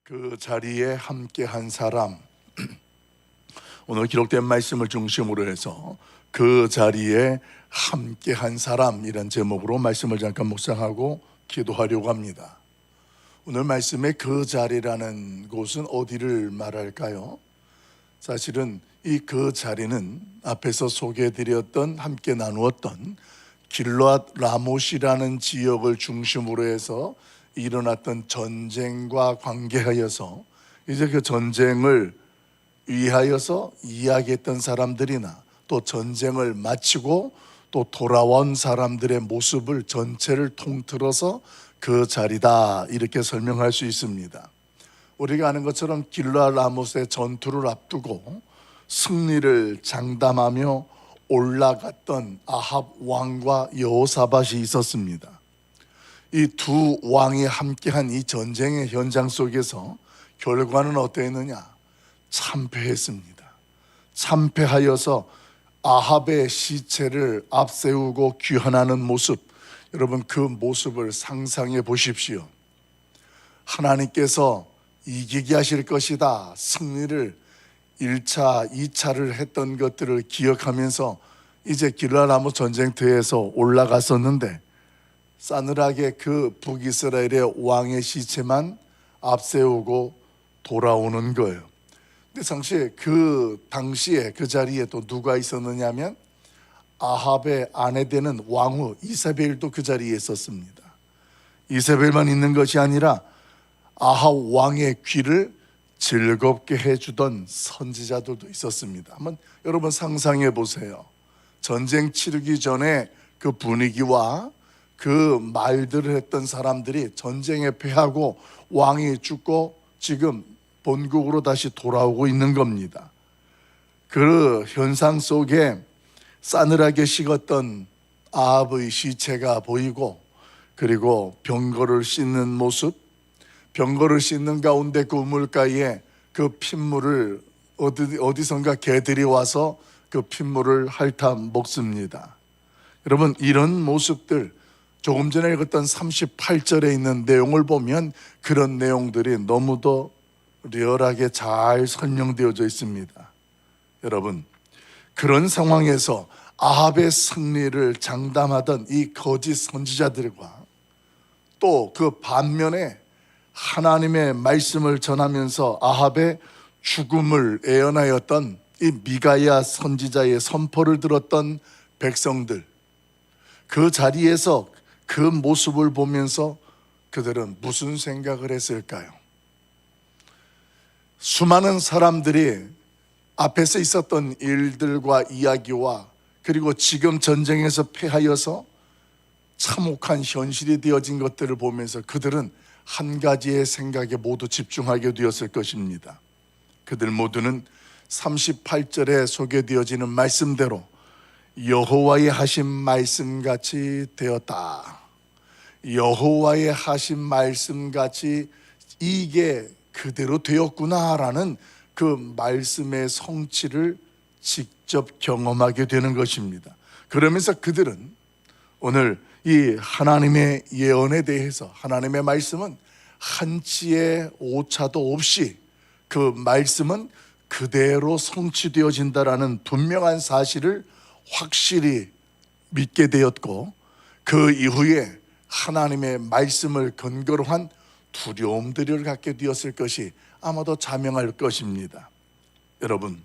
그 자리에 함께한 사람, 오늘 기록된 말씀을 중심으로 해서 그 자리에 함께한 사람 이런 제목으로 말씀을 잠깐 묵상하고 기도하려고 합니다. 오늘 말씀의 그 자리라는 곳은 어디를 말할까요? 사실은 이 그 자리는 앞에서 소개해드렸던 함께 나누었던 길르앗 라못이라는 지역을 중심으로 해서 일어났던 전쟁과 관계하여서 이제 그 전쟁을 위하여서 이야기했던 사람들이나 또 전쟁을 마치고 또 돌아온 사람들의 모습을 전체를 통틀어서 그 자리다 이렇게 설명할 수 있습니다. 우리가 아는 것처럼 길르앗 라못의 전투를 앞두고 승리를 장담하며 올라갔던 아합 왕과 여호사밧이 있었습니다. 이 두 왕이 함께한 이 전쟁의 현장 속에서 결과는 어땠느냐? 참패했습니다. 참패하여서 아합의 시체를 앞세우고 귀환하는 모습, 여러분 그 모습을 상상해 보십시오. 하나님께서 이기게 하실 것이다, 승리를 1차, 2차를 했던 것들을 기억하면서 이제 길르앗 라못 전쟁터에서 올라갔었는데 싸늘하게 그 북이스라엘의 왕의 시체만 앞세우고 돌아오는 거예요. 근데 당시에 그 자리에 또 누가 있었느냐면 아합의 아내 되는 왕후 이세벨도 그 자리에 있었습니다. 이세벨만 있는 것이 아니라 아합 왕의 귀를 즐겁게 해주던 선지자들도 있었습니다. 한번 여러분 상상해 보세요. 전쟁 치르기 전에 그 분위기와 그 말들을 했던 사람들이 전쟁에 패하고 왕이 죽고 지금 본국으로 다시 돌아오고 있는 겁니다. 그 현상 속에 싸늘하게 식었던 아합의 시체가 보이고, 그리고 병거를 씻는 모습, 병거를 씻는 가운데 그 우물가에 그 핏물을 어디선가 개들이 와서 그 핏물을 핥아 먹습니다. 여러분, 이런 모습들, 조금 전에 읽었던 38절에 있는 내용을 보면 그런 내용들이 너무도 리얼하게 잘 설명되어져 있습니다. 여러분, 그런 상황에서 아합의 승리를 장담하던 이 거짓 선지자들과 또 그 반면에 하나님의 말씀을 전하면서 아합의 죽음을 예언하였던 이 미가야 선지자의 선포를 들었던 백성들, 그 자리에서 그 모습을 보면서 그들은 무슨 생각을 했을까요? 수많은 사람들이 앞에서 있었던 일들과 이야기와 그리고 지금 전쟁에서 패하여서 참혹한 현실이 되어진 것들을 보면서 그들은 한 가지의 생각에 모두 집중하게 되었을 것입니다. 그들 모두는 38절에 소개되어지는 말씀대로 여호와의 하신 말씀같이 되었다. 여호와의 하신 말씀같이 이게 그대로 되었구나라는 그 말씀의 성취를 직접 경험하게 되는 것입니다. 그러면서 그들은 오늘 이 하나님의 예언에 대해서, 하나님의 말씀은 한치의 오차도 없이 그 말씀은 그대로 성취되어진다라는 분명한 사실을 확실히 믿게 되었고, 그 이후에 하나님의 말씀을 근거로 한 두려움들을 갖게 되었을 것이 아마도 자명할 것입니다. 여러분,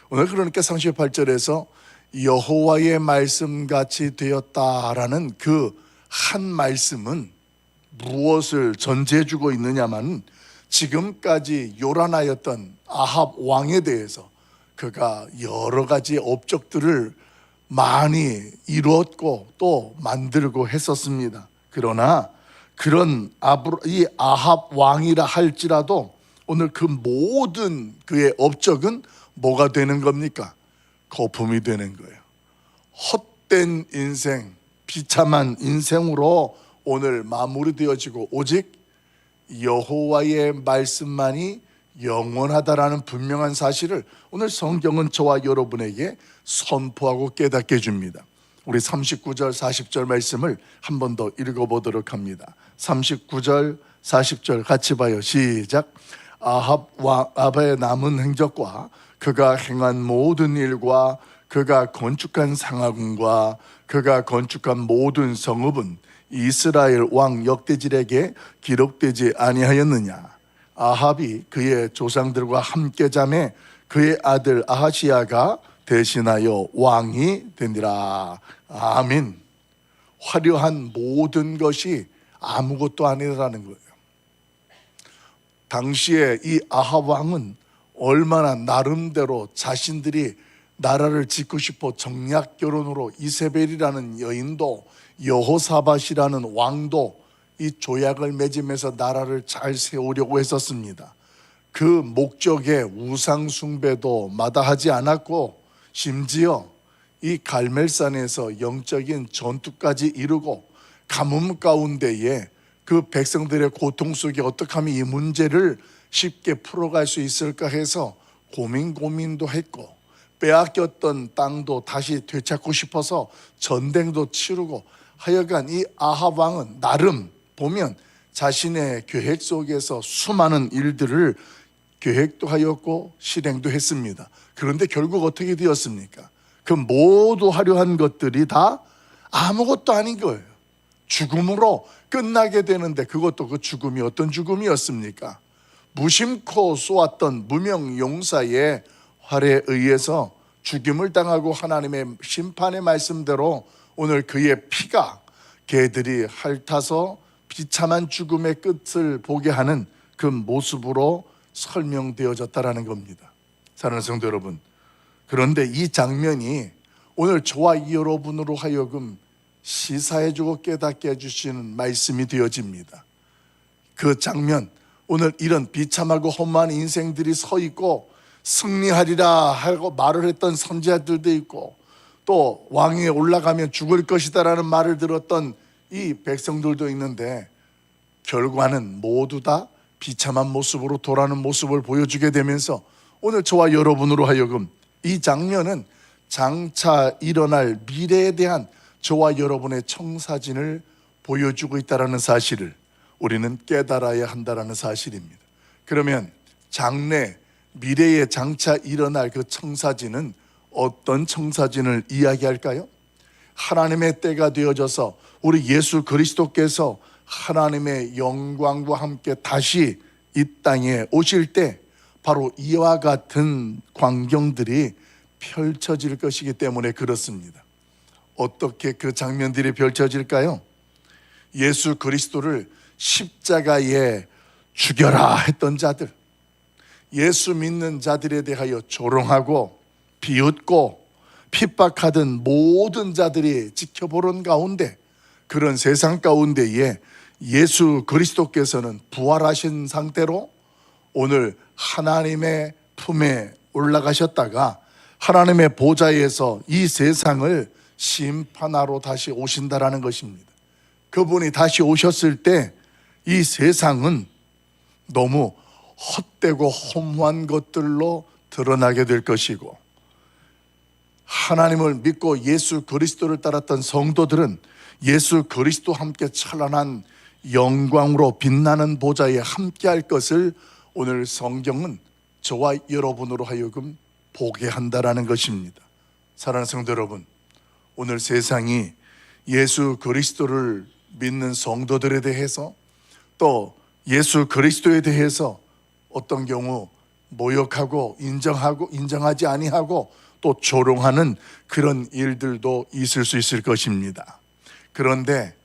오늘 그러니까 38절에서 여호와의 말씀같이 되었다라는 그 한 말씀은 무엇을 전제해주고 있느냐면 지금까지 요란하였던 아합 왕에 대해서 그가 여러 가지 업적들을 많이 이루었고 또 만들고 했었습니다. 그러나 그런 이 아합 왕이라 할지라도 오늘 그 모든 그의 업적은 뭐가 되는 겁니까? 거품이 되는 거예요. 헛된 인생, 비참한 인생으로 오늘 마무리되어지고 오직 여호와의 말씀만이 영원하다라는 분명한 사실을 오늘 성경은 저와 여러분에게 선포하고 깨닫게 해줍니다. 우리 39절 40절 말씀을 한 번 더 읽어보도록 합니다. 39절 40절 같이 봐요. 시작. 아합의 남은 행적과 그가 행한 모든 일과 그가 건축한 상하궁과 그가 건축한 모든 성읍은 이스라엘 왕 역대질에게 기록되지 아니하였느냐. 아합이 그의 조상들과 함께 잠에 그의 아들 아하시야가 대신하여 왕이 되니라. 아멘. 화려한 모든 것이 아무것도 아니라는 거예요. 당시에 이 아합 왕은 얼마나 나름대로 자신들이 나라를 짓고 싶어 정략 결혼으로 이세벨이라는 여인도 여호사밧이라는 왕도 이 조약을 맺으면서 나라를 잘 세우려고 했었습니다. 그 목적에 우상 숭배도 마다하지 않았고 심지어 이 갈멜산에서 영적인 전투까지 이루고 가뭄 가운데에 그 백성들의 고통 속에 어떻게 하면 이 문제를 쉽게 풀어갈 수 있을까 해서 고민도 했고 빼앗겼던 땅도 다시 되찾고 싶어서 전쟁도 치르고 하여간 이 아합 왕은 나름 보면 자신의 계획 속에서 수많은 일들을 계획도 하였고 실행도 했습니다. 그런데 결국 어떻게 되었습니까? 그 모두 화려한 것들이 다 아무것도 아닌 거예요. 죽음으로 끝나게 되는데 그것도 그 죽음이 어떤 죽음이었습니까? 무심코 쏘았던 무명 용사의 활에 의해서 죽임을 당하고 하나님의 심판의 말씀대로 오늘 그의 피가 개들이 핥아서 비참한 죽음의 끝을 보게 하는 그 모습으로 설명되어졌다라는 겁니다. 사랑하는 성도 여러분, 그런데 이 장면이 오늘 저와 여러분으로 하여금 시사해주고 깨닫게 해주시는 말씀이 되어집니다. 그 장면, 오늘 이런 비참하고 험한 인생들이 서 있고 승리하리라 하고 말을 했던 선지자들도 있고 또 왕위에 올라가면 죽을 것이다라는 말을 들었던 이 백성들도 있는데 결과는 모두 다 비참한 모습으로 돌아가는 모습을 보여주게 되면서 오늘 저와 여러분으로 하여금 이 장면은 장차 일어날 미래에 대한 저와 여러분의 청사진을 보여주고 있다는 사실을 우리는 깨달아야 한다는 사실입니다. 그러면 장래 미래에 장차 일어날 그 청사진은 어떤 청사진을 이야기할까요? 하나님의 때가 되어져서 우리 예수 그리스도께서 하나님의 영광과 함께 다시 이 땅에 오실 때 바로 이와 같은 광경들이 펼쳐질 것이기 때문에 그렇습니다. 어떻게 그 장면들이 펼쳐질까요? 예수 그리스도를 십자가에 죽여라 했던 자들, 예수 믿는 자들에 대하여 조롱하고 비웃고 핍박하던 모든 자들이 지켜보는 가운데 그런 세상 가운데에 예수 그리스도께서는 부활하신 상태로 오늘 하나님의 품에 올라가셨다가 하나님의 보좌에서 이 세상을 심판하러 다시 오신다라는 것입니다. 그분이 다시 오셨을 때 이 세상은 너무 헛되고 허무한 것들로 드러나게 될 것이고 하나님을 믿고 예수 그리스도를 따랐던 성도들은 예수 그리스도와 함께 찬란한 영광으로 빛나는 보좌에 함께할 것을 오늘 성경은 저와 여러분으로 하여금 보게 한다라는 것입니다. 사랑하는 성도 여러분, 오늘 세상이 예수 그리스도를 믿는 성도들에 대해서 또 예수 그리스도에 대해서 어떤 경우 모욕하고 인정하지 아니하고 또 조롱하는 그런 일들도 있을 수 있을 것입니다. 그런데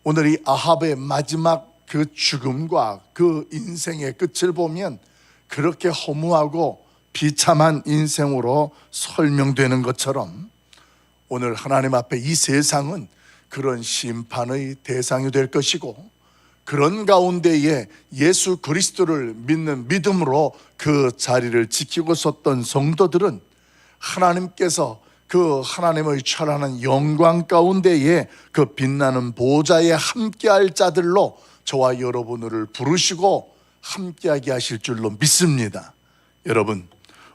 오늘 이 아합의 마지막 그 죽음과 그 인생의 끝을 보면 그렇게 허무하고 비참한 인생으로 설명되는 것처럼 오늘 하나님 앞에 이 세상은 그런 심판의 대상이 될 것이고 그런 가운데에 예수 그리스도를 믿는 믿음으로 그 자리를 지키고 섰던 성도들은 하나님께서 그 하나님의 찬란한 영광 가운데에 그 빛나는 보좌에 함께할 자들로 저와 여러분을 부르시고 함께하게 하실 줄로 믿습니다. 여러분,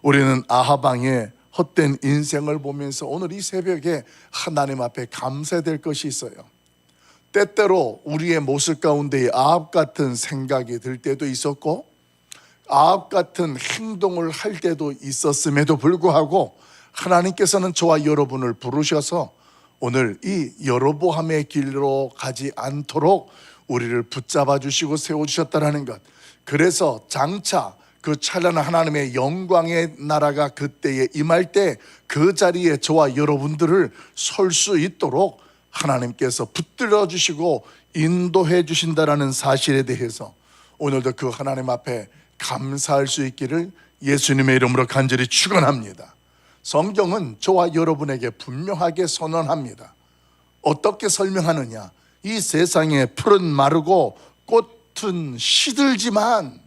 우리는 아합 왕의 헛된 인생을 보면서 오늘 이 새벽에 하나님 앞에 감사될 것이 있어요. 때때로 우리의 모습 가운데 아합 같은 생각이 들 때도 있었고 아합 같은 행동을 할 때도 있었음에도 불구하고 하나님께서는 저와 여러분을 부르셔서 오늘 이 여로보암의 길로 가지 않도록 우리를 붙잡아 주시고 세워주셨다는 것. 그래서 장차 그 찬란한 하나님의 영광의 나라가 그때에 임할 때 그 자리에 저와 여러분들을 설 수 있도록 하나님께서 붙들어 주시고 인도해 주신다는 사실에 대해서 오늘도 그 하나님 앞에 감사할 수 있기를 예수님의 이름으로 간절히 축원합니다. 성경은 저와 여러분에게 분명하게 선언합니다. 어떻게 설명하느냐? 이 세상에 풀은 마르고 꽃은 시들지만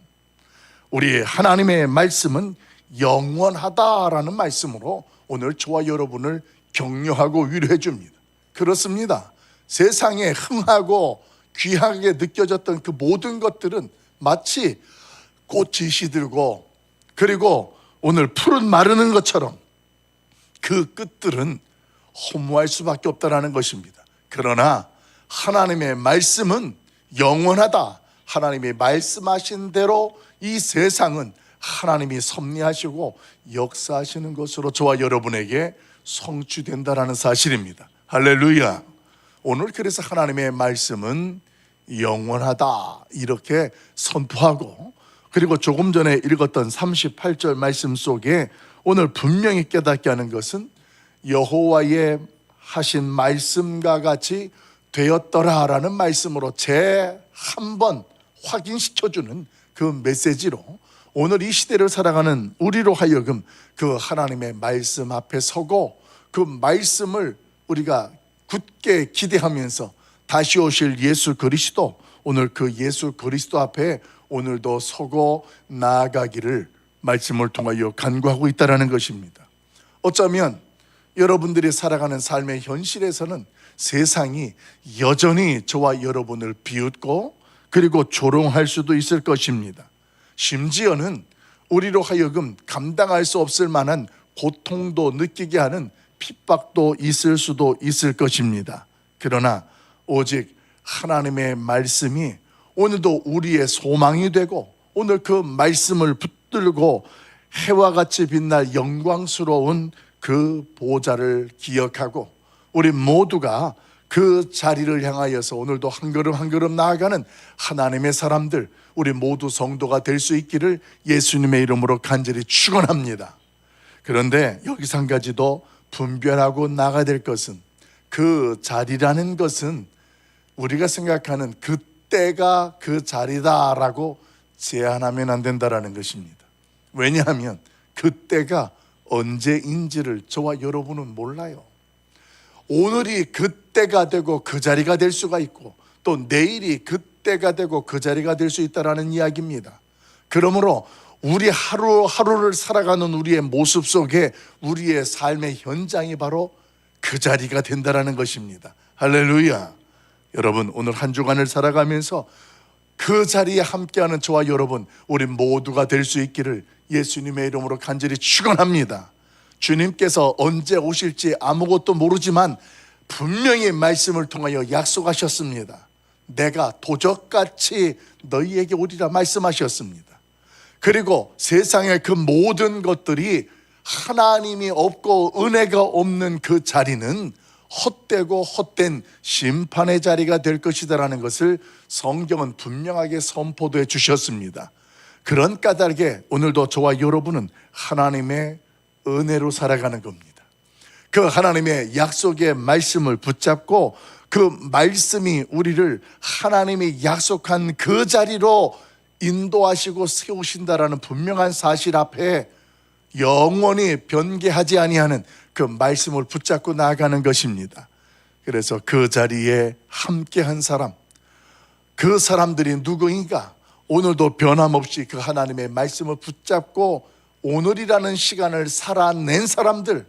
우리 하나님의 말씀은 영원하다라는 말씀으로 오늘 저와 여러분을 격려하고 위로해 줍니다. 그렇습니다. 세상에 흥하고 귀하게 느껴졌던 그 모든 것들은 마치 꽃이 시들고 그리고 오늘 풀은 마르는 것처럼 그 끝들은 허무할 수밖에 없다는 것입니다. 그러나 하나님의 말씀은 영원하다. 하나님이 말씀하신 대로 이 세상은 하나님이 섭리하시고 역사하시는 것으로 저와 여러분에게 성취된다는 사실입니다. 할렐루야. 오늘 그래서 하나님의 말씀은 영원하다 이렇게 선포하고, 그리고 조금 전에 읽었던 38절 말씀 속에 오늘 분명히 깨닫게 하는 것은 여호와의 하신 말씀과 같이 되었더라라는 말씀으로 한 번 확인시켜주는 그 메시지로 오늘 이 시대를 살아가는 우리로 하여금 그 하나님의 말씀 앞에 서고 그 말씀을 우리가 굳게 기대하면서 다시 오실 예수 그리스도, 오늘 그 예수 그리스도 앞에 오늘도 서고 나아가기를 말씀을 통하여 간구하고 있다는 것입니다. 어쩌면 여러분들이 살아가는 삶의 현실에서는 세상이 여전히 저와 여러분을 비웃고 그리고 조롱할 수도 있을 것입니다. 심지어는 우리로 하여금 감당할 수 없을 만한 고통도 느끼게 하는 핍박도 있을 수도 있을 것입니다. 그러나 오직 하나님의 말씀이 오늘도 우리의 소망이 되고 오늘 그 말씀을 붙들고 해와 같이 빛날 영광스러운 그 보좌를 기억하고 우리 모두가 그 자리를 향하여서 오늘도 한 걸음 한 걸음 나아가는 하나님의 사람들, 우리 모두 성도가 될 수 있기를 예수님의 이름으로 간절히 축원합니다. 그런데 여기서 한 가지 더 분별하고 나가야 될 것은, 그 자리라는 것은 우리가 생각하는 그때가 그 자리다라고 제한하면 안 된다는 것입니다. 왜냐하면 그때가 언제인지를 저와 여러분은 몰라요. 오늘이 그때가 되고 그 자리가 될 수가 있고 또 내일이 그때가 되고 그 자리가 될 수 있다는 이야기입니다. 그러므로 우리 하루하루를 살아가는 우리의 모습 속에 우리의 삶의 현장이 바로 그 자리가 된다는 것입니다. 할렐루야. 여러분, 오늘 한 주간을 살아가면서 그 자리에 함께하는 저와 여러분, 우리 모두가 될 수 있기를 예수님의 이름으로 간절히 축원합니다. 주님께서 언제 오실지 아무것도 모르지만 분명히 말씀을 통하여 약속하셨습니다. 내가 도적같이 너희에게 오리라 말씀하셨습니다. 그리고 세상의 그 모든 것들이 하나님이 없고 은혜가 없는 그 자리는 헛되고 헛된 심판의 자리가 될 것이다라는 것을 성경은 분명하게 선포해 주셨습니다. 그런 까닭에 오늘도 저와 여러분은 하나님의 은혜로 살아가는 겁니다. 그 하나님의 약속의 말씀을 붙잡고 그 말씀이 우리를 하나님이 약속한 그 자리로 인도하시고 세우신다라는 분명한 사실 앞에 영원히 변개하지 아니하는 그 말씀을 붙잡고 나아가는 것입니다. 그래서 그 자리에 함께한 사람, 그 사람들이 누구인가? 오늘도 변함없이 그 하나님의 말씀을 붙잡고 오늘이라는 시간을 살아낸 사람들,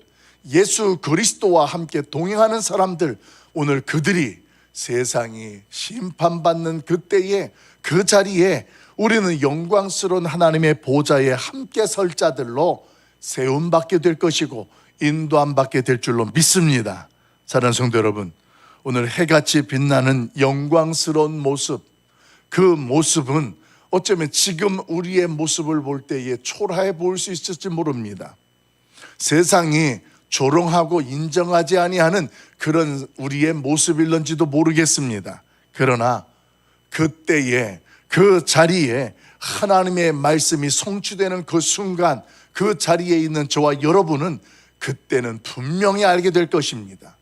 예수 그리스도와 함께 동행하는 사람들, 오늘 그들이 세상이 심판받는 그때에 그 자리에 우리는 영광스러운 하나님의 보좌에 함께 설 자들로 세움받게 될 것이고 인도함받게 될 줄로 믿습니다. 사랑하는 성도 여러분, 오늘 해같이 빛나는 영광스러운 모습, 그 모습은 어쩌면 지금 우리의 모습을 볼 때에 초라해 보일 수 있을지 모릅니다. 세상이 조롱하고 인정하지 아니하는 그런 우리의 모습일런지도 모르겠습니다. 그러나 그때에 그 자리에 하나님의 말씀이 성취되는 그 순간, 그 자리에 있는 저와 여러분은 그때는 분명히 알게 될 것입니다.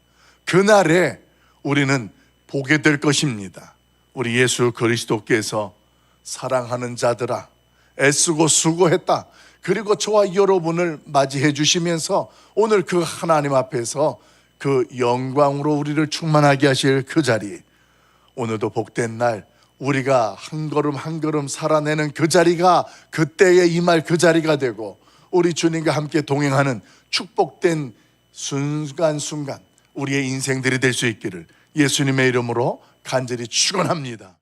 그날에 우리는 보게 될 것입니다. 우리 예수 그리스도께서 사랑하는 자들아, 애쓰고 수고했다. 그리고 저와 여러분을 맞이해 주시면서 오늘 그 하나님 앞에서 그 영광으로 우리를 충만하게 하실 그 자리, 오늘도 복된 날, 우리가 한 걸음 한 걸음 살아내는 그 자리가 그때에 임할 그 자리가 되고, 우리 주님과 함께 동행하는 축복된 순간순간 우리의 인생들이 될 수 있기를 예수님의 이름으로 간절히 축원합니다.